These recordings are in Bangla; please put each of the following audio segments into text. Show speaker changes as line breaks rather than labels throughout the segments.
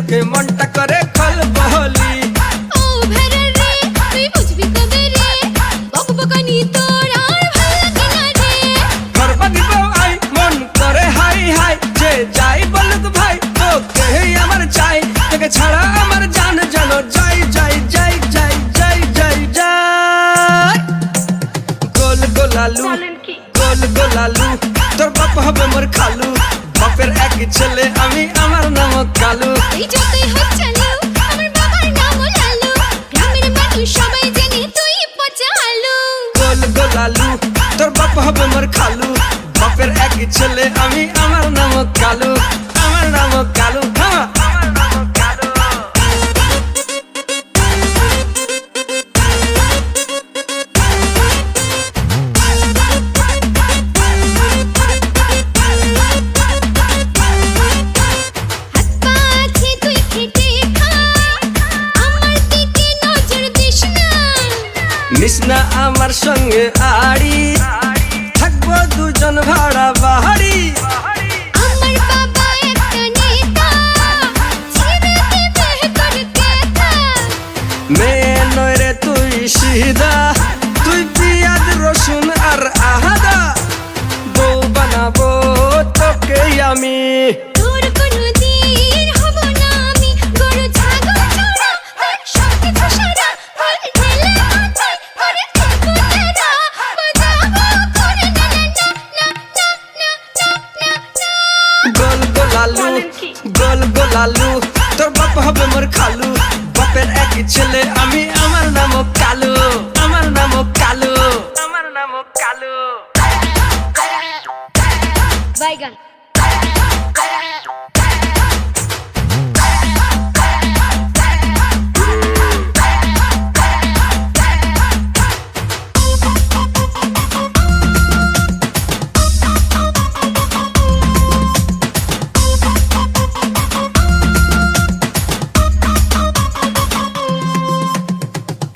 চোখে মনটা করে খলবলি।
ও ভেড়া রে তুই বুঝবি কবে রে, বকবকানি তোর আর ভালো লাগে না রে।
করবা দিব আই মন করে হাই হাই, যে যাই বলুক ভাই তোকেই আমার চাই, তোকে ছাড়া আমার জান জানো যাই যাই যাই যাই যাই যাই যাই। গোল গোলালু গোল গোলালু, তোর বাপ হবে মোর খালু, বাপের এক ছেলে আমি, আমার নাম কালু।
এই যতই হোক চালু আমার বাবার নাম লালু, গ্রামের মানুষ সবাই জানে তুই পচা আলু।
গোল গোলালু, তোর বাপ হবে মোর খালু, বাপের এক ছেলে আমি, আমার নাম কালু, আমার নাম কালু। নিসনা আমার সঙ্গে আড়ি, থাকবো দুজন ভাড়া বাহারি।
আমার বাবা একটা নেতা, ছেড়ে দেবে তোর কথা।
মেয়ে নয় রে তুই সিধা, তুই পিয়াজ রসুন আর আহাদা, বউ বানাবো তোকে আমি।
তোর কোনদিন হব না আমি, গরু ছাগল ছাড়া তোর সবকিছু সারা, বল ঢেলে মাথায় করে দেবো তেরা, বাজাবো করে না না না না না না না।
গোল গোলালু গোল গোলালু, তোর বাপ হবে মোর খালু, বাপের এক ছেলে আমি, আমার নাম কালু, আমার নাম কালু, আমার নাম কালু।
বাইগান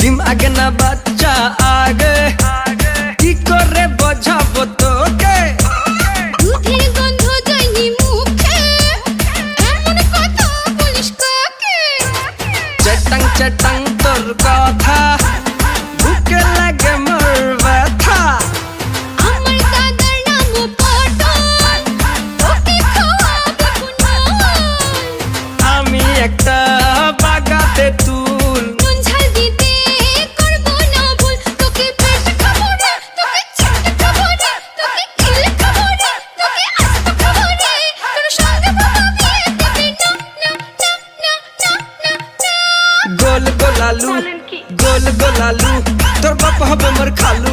ডিম আগে না বাচ্চা আগে, কি করে বোঝাবো তোকে?
দুধের গন্ধ যায়নি মুখে, এমন কথা বলিস কাকে?
চেটাং চেটাং তোর কথা, বুকে লাগে মোর ব্যথা।
আমার দাদার নাম পটল, ওকে খাওয়াবো পুনল।
আমি একটা বাগাতে তুল,
নুন ঝাল দিতে করবো না ভুল, তোকে পেট খাবো রে, তোকে ছিট খাবো রে, তোকে কিল খাবো রে, তোকে আস্ত খাবো রে, তোর সঙ্গে বাবা বিয়ে দেবে না না না না না না।
গোল গোলালু গোল গোলালু, তোর বাপ হবে মোর খালু,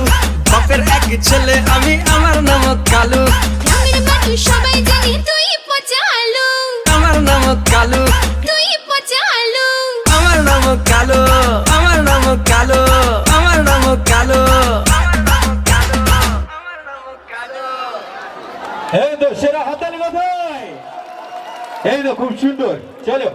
বাপের এক ছেলে আমি, আমার নাম কালু,
গ্রামের মানুষ সবাই জানে তুই পচা আলু,
আমার নাম কালু,
তুই পচা আলু।
আমার নাম কালু, আমার নাম কালু, আমার নাম কালু।
এই তো সেরা হাতালি কোথায়? এই তো খুব সুন্দর, চলো।